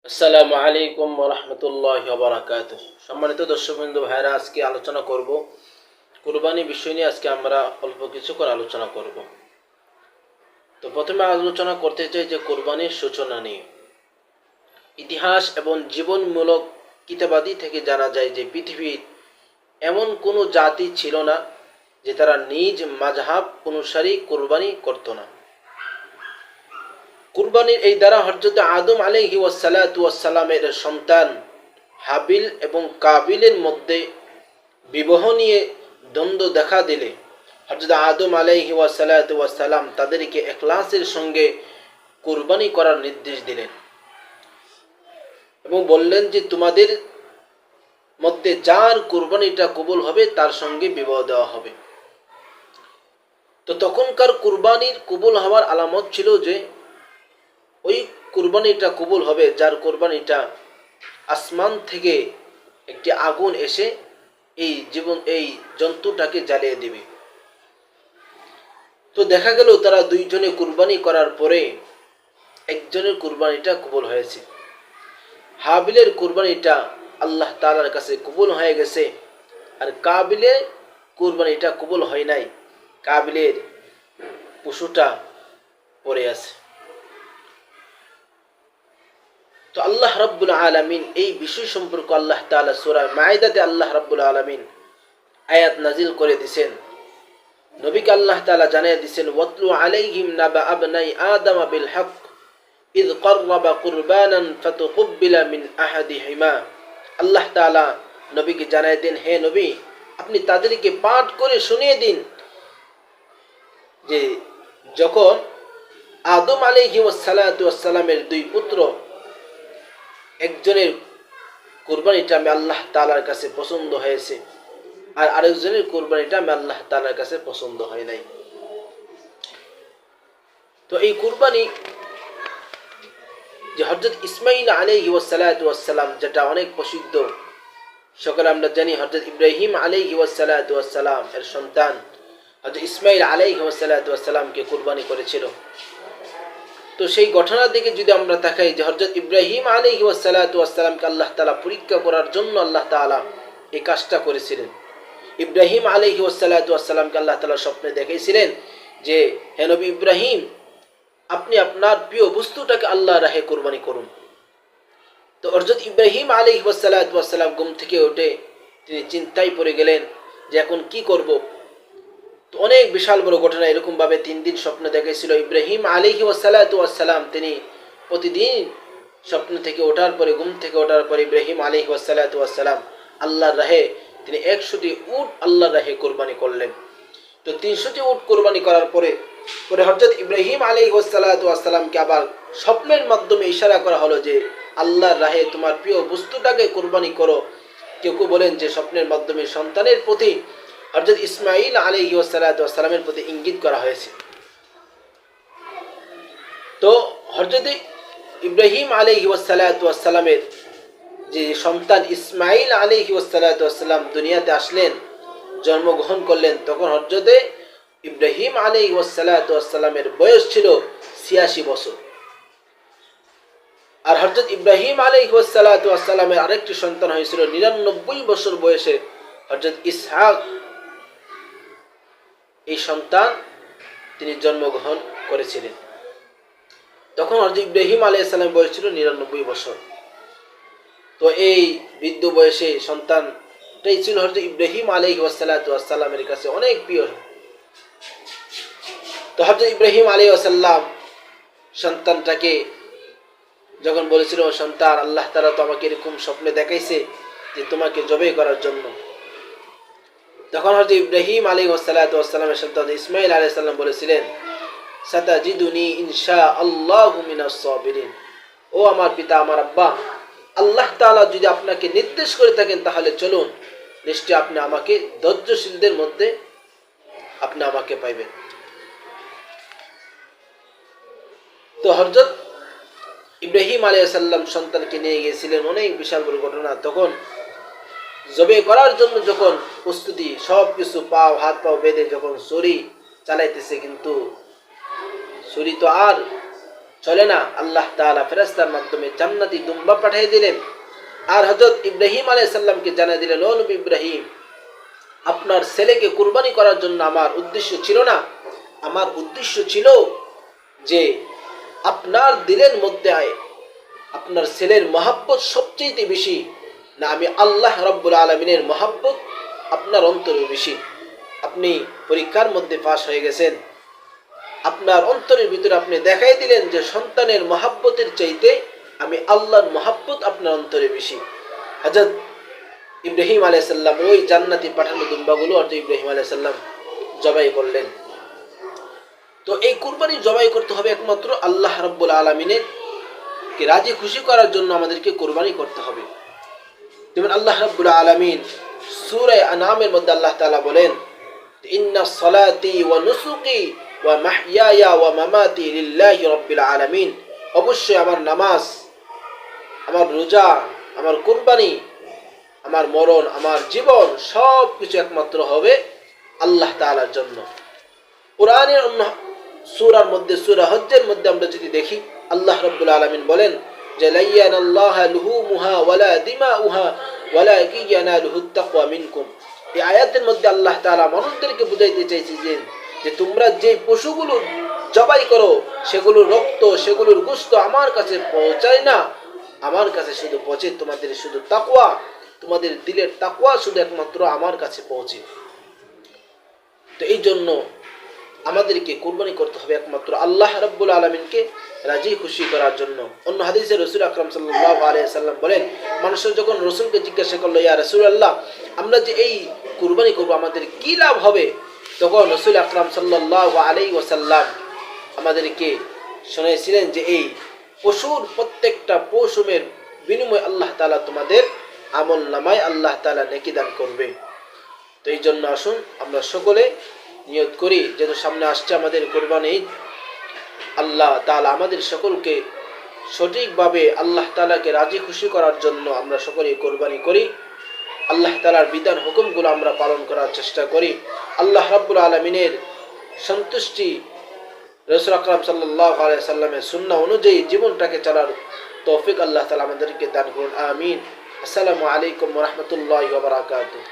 আসসালামু আলাইকুম ওয়া রাহমাতুল্লাহি ওয়া বারাকাতুহু। সম্মানিত দর্শকবৃন্দ ভাইরা, আজকে আলোচনা করব কুরবানি বিষয় নিয়ে। আজকে আমরা অল্প কিছু করে আলোচনা করব। তো প্রথমে আলোচনা করতে চাই যে কুরবানির সূচনা নিয়ে। ইতিহাস এবং জীবনমূলক কিতাবাদি থেকে জানা যায় যে পৃথিবীর এমন কোনো জাতি ছিল না যে তারা নিজ মাযহাব অনুসারী কুরবানি করত না। কুরবানির এই দ্বারা হযরত আদম আলাইহি ওয়াসসালামের সন্তান হাবিল এবং কাবিলের মধ্যে বিবাহ নিয়ে দ্বন্দ্ব দেখা দিলে হযরত আদম আলাইহি ওয়াসসালাম তাদেরকে ইখলাসের সঙ্গে কুরবানি করার নির্দেশ দিলেন এবং বললেন যে তোমাদের মধ্যে যার কুরবানিটা কবুল হবে তার সঙ্গে বিবাহ দেওয়া হবে। তো তখনকার কুরবানির কবুল হওয়ার আলামত ছিল যে ওই কুরবানিটা কবুল হবে যার কুরবানিটা আসমান থেকে একটি আগুন এসে এই জন্তুটাকে জ্বালিয়ে দেবে। তো দেখা গেল তারা দুইজনে কুরবানি করার পরে একজনের কুরবানিটা কবুল হয়েছে। হাবিলের কুরবানিটা আল্লাহ তাআলার কাছে কবুল হয়ে গেছে, আর কাবিলের কুরবানিটা কবুল হয় নাই। কাবিলের পশুটা পড়ে আছে। তো আল্লাহ রাব্বুল আলামিন এই বিষয় সম্পর্কে আল্লাহ তাআলা সূরা মাইদাতে আল্লাহ রাব্বুল আলামিন আয়াত নাজিল করে দিয়েছেন। নবীকে আল্লাহ তাআলা জানিয়ে দিয়েছেন, ওয়াতলু আলাইহিম নাবা আবনাই আদম বিল হক ইয ক্বাররাবা কুরবানান ফাতুকব্বিলা মিন আহাদিহিমা। আল্লাহ তাআলা নবীকে জানিয়ে দেন, হে নবী, আপনি তাদেরকে পাঠ করে শুনিয়ে দিন যে যখন আদম আলাইহি ওয়াসসালামের দুই পুত্র একজনের কুরবানিটা আমি আল্লাহ তাআলার কাছে পছন্দ হয়েছে, আর আরেকজনের কুরবানিটা আমি আল্লাহ তাআলার কাছে পছন্দ হয় নাই। তো এই কুরবানি যে হযরত ইসমাঈল আলাইহি ওয়াসসালাম যেটা অনেক প্রসিদ্ধ, সকলে আমরা জানি হযরত ইব্রাহিম আলাইহি ওয়াসসালাম এর সন্তান হযরত ইসমাঈল আলাইহি ওয়াসসালামকে কুরবানি করেছিল। তো সেই ঘটনার দিকে যদি আমরা তাকাই যে হযরত ইব্রাহিম আলাইহি ওয়াসসালামকে আল্লাহ তাআলা পরীক্ষা করার জন্য আল্লাহ তাআলা এই কাজটা করেছিলেন। ইব্রাহিম আলাইহি ওয়াসসালামকে আল্লাহ তাআলা স্বপ্নে দেখিয়েছিলেন যে হে নবী ইব্রাহিম, আপনি আপনার প্রিয় বস্তুটাকে আল্লাহর রাহে কুরবানি করুন। তো হযরত ইব্রাহিম আলাইহি ওয়াসসালাম ঘুম থেকে উঠে তিনি চিন্তায় পড়ে গেলেন যে এখন কি করব। তো অনেক বিশাল বড় ঘটনা, এরকম ভাবে 3 দিন স্বপ্ন দেখেছিল ইব্রাহিম আলাইহি ওয়াসসালাম। তিনি প্রতিদিন স্বপ্ন থেকে ওঠার পরে, ঘুম থেকে ওঠার পরে ইব্রাহিম আলাইহি ওয়াসসালাম আল্লাহর রাহে তিনি 100টি উট আল্লাহর রাহে কুরবানি করলেন। তো 300টি উট কুরবানি করার পরে হযরত ইব্রাহিম আলাইহি ওয়াসসালামকে আবার স্বপ্নের মাধ্যমে ইশারা করা হলো যে আল্লাহর রাহে তোমার প্রিয় বস্তুটাকে কুরবানি করো। কেউ কেউ বলেন যে স্বপ্নের মাধ্যমে সন্তানের প্রতি হযরত ইসমাঈল আলাইহি ওয়াসসালামের প্রতি ইঙ্গিত করা হয়েছে। তো হযরত ইব্রাহিম আলাইহি ওয়াসসালামের যে সন্তান ইসমাঈল আলাইহি ওয়াসসালাম দুনিয়াতে আসলেন, জন্মগ্রহণ করলেন, তখন হযরত ইব্রাহিম আলাইহি ওয়াসসালামের বয়স ছিল 86 বছর। আর হযরত ইব্রাহিম আলাইহি ওয়াসসালামের আরেকটি সন্তান হয়েছিল 99 বছর বয়সে হযরত ইসহাক। এই সন্তান তিনি জন্মগ্রহণ করেছিলেন। তখন হযরত ইব্রাহিম আলাইহিস সালাম বয়স ছিল 99 বছর। তো এই বৃদ্ধ বয়সে সন্তানটাই ছিল হযরত ইব্রাহিম আলাইহি ওয়াসসালামের কাছে অনেক প্রিয়। তো হযরত ইব্রাহিম আলাইহিস সালাম সন্তানটাকে যখন বলেছিল, সন্তান, আল্লাহ তাআলা তো আমাকে এরকম স্বপ্নে দেখাইছে যে তোমাকে জবাই করার জন্য, তখন হযরত ইব্রাহিম আলাইহিস সালামের সন্তান ইসমাঈল আলাইহিস সালাম বলেছিলেন, সাতাজিদুনি ইনশাআল্লাহু মিনাস সাবিরিন। ও আমার পিতা, আমার আব্বা, আল্লাহ তাআলা যদি আপনাকে নির্দেশ করে থাকেন তাহলে চলুন, নিশ্চয় আপনি আমাকে ধৈর্যশীলদের মধ্যে আপনি আমাকে পাইবেন। তো হযরত ইব্রাহিম আলাইহিস সালাম সন্তানকে নিয়ে গিয়েছিলেন, অনেক বিশাল বড় ঘটনা। তখন জবে করার জন্য যখন প্রস্তুতি, সব কিছু হাত পা বেঁধে যখন ছুরি চালাইতেছে, কিন্তু ছুরি তো আর চলে না, আল্লাহ তাআলা ফেরেশতার মাধ্যমে জান্নাতি দুম্বা পাঠিয়ে দিলেন। আর হযরত ইব্রাহিম আলাইহিস সালামকে জানিয়ে দিলেন, ও নবী ইব্রাহিম, আপনার ছেলেকে কুরবানি করার জন্য আমার উদ্দেশ্য ছিল না, আমার উদ্দেশ্য ছিল যে আপনার দিলের মধ্যে আপনার ছেলের মহাব্বত সবচেয়ে বেশি না আমি আল্লাহ রাব্বুল আলামিনের মহাব্বত আপনার অন্তরে বেশি। আপনি পরীক্ষার মধ্যে পাশ হয়ে গেছেন, আপনার অন্তরের ভিতরে আপনি দেখাই দিলেন যে সন্তানের মহাব্বতের চাইতে আমি আল্লাহর মহাব্বত আপনার অন্তরে বেশি। হযরত ইব্রাহিম আলাইহিস সালাম ওই জান্নাতি পাঠানো দুম্বাগুলো হযরত ইব্রাহিম আলাইহিস সালাম জবাই করলেন। তো এই কুরবানি জবাই করতে হবে একমাত্র আল্লাহ রাব্বুল আলামিনের কে রাজি খুশি করার জন্য আমাদেরকে কুরবানি করতে হবে। যেমন আল্লাহ রাব্বুল আলামিন সূরা আনামের মধ্যে আল্লাহ তাআলা বলেন, ইন্না সলাতি ওয়া নুসুকি ওয়া মাহইয়ায়া ওয়া মামাতি লিল্লাহি রাব্বিল আলামিন, অবশ্যই আমার নামাজ, আমার রোজা, আমার কুরবানি, আমার মরণ, আমার জীবন সব কিছু একমাত্র হবে আল্লাহ তাআলার জন্য। কোরআনের অন্য সূরার মধ্যে সূরা হজ্জের মধ্যে আমরা যদি দেখি, আল্লাহ রাব্বুল আলামিন বলেন যে লাইয়ানাল্লাহু লুহুমুহা ওয়ালা দিমাউহা ওয়ালাকিন ইয়ানালুহুত তাকওয়া মিনকুম। এই আয়াতের মধ্যে আল্লাহ তাআলা মানুষদেরকে বুঝাইতে চাইছেন যে তোমরা যে পশুগুলো জবাই করো সেগুলোর রক্ত, সেগুলোর গোশত আমার কাছে পৌঁছায় না, আমার কাছে শুধু পৌঁছে তোমাদের শুধু তাকওয়া, তোমাদের দিলের তাকওয়া শুধু একমাত্র আমার কাছে পৌঁছে। তো এই জন্য আমাদেরকে কুরবানি করতে হবে একমাত্র আল্লাহ রাব্বুল আলামিনকে রাজি খুশি করার জন্য। অন্য হাদিসে রাসূল আকরাম সাল্লাল্লাহু আলাইহি সাল্লাম বলেন, মানুষ যখন রাসূলকে জিজ্ঞাসা করলো, ইয়া রাসূলুল্লাহ, আমরা যে এই কুরবানি করব আমাদের কি লাভ হবে? তখন রাসূল আকরাম সাল্লাল্লাহু আলাইহি ওয়াসাল্লাম আমাদেরকে শুনিয়েছিলেন যে এই পশুর প্রত্যেকটা পশুমের বিনিময়ে আল্লাহ তাআলা তোমাদের আমলনামায় আল্লাহ তাআলা নেকি দান করবে। তো এই জন্য আসুন আমরা সকলে নিয়ত করি, যেহেতু সামনে আসছে আমাদের কুরবানি ঈদ, আল্লাহ তাআলা আমাদের সকলকে সঠিকভাবে আল্লাহ তাআলাকে রাজি খুশি করার জন্য আমরা সকলে কুরবানি করি। আল্লাহ তাআলার বিধান হুকুমগুলো আমরা পালন করার চেষ্টা করি। আল্লাহ রাব্বুল আলামিনের সন্তুষ্টি, রাসূল আকরাম সাল্লাল্লাহু আলাইহি সাল্লামের সুন্নাহ অনুযায়ী জীবনটাকে চলার তৌফিক আল্লাহ তাআলা আমাদেরকে দান করুন। আমিন। আসসালামু আলাইকুম ওয়া রাহমাতুল্লাহি ওয়া বারাকাতুহু।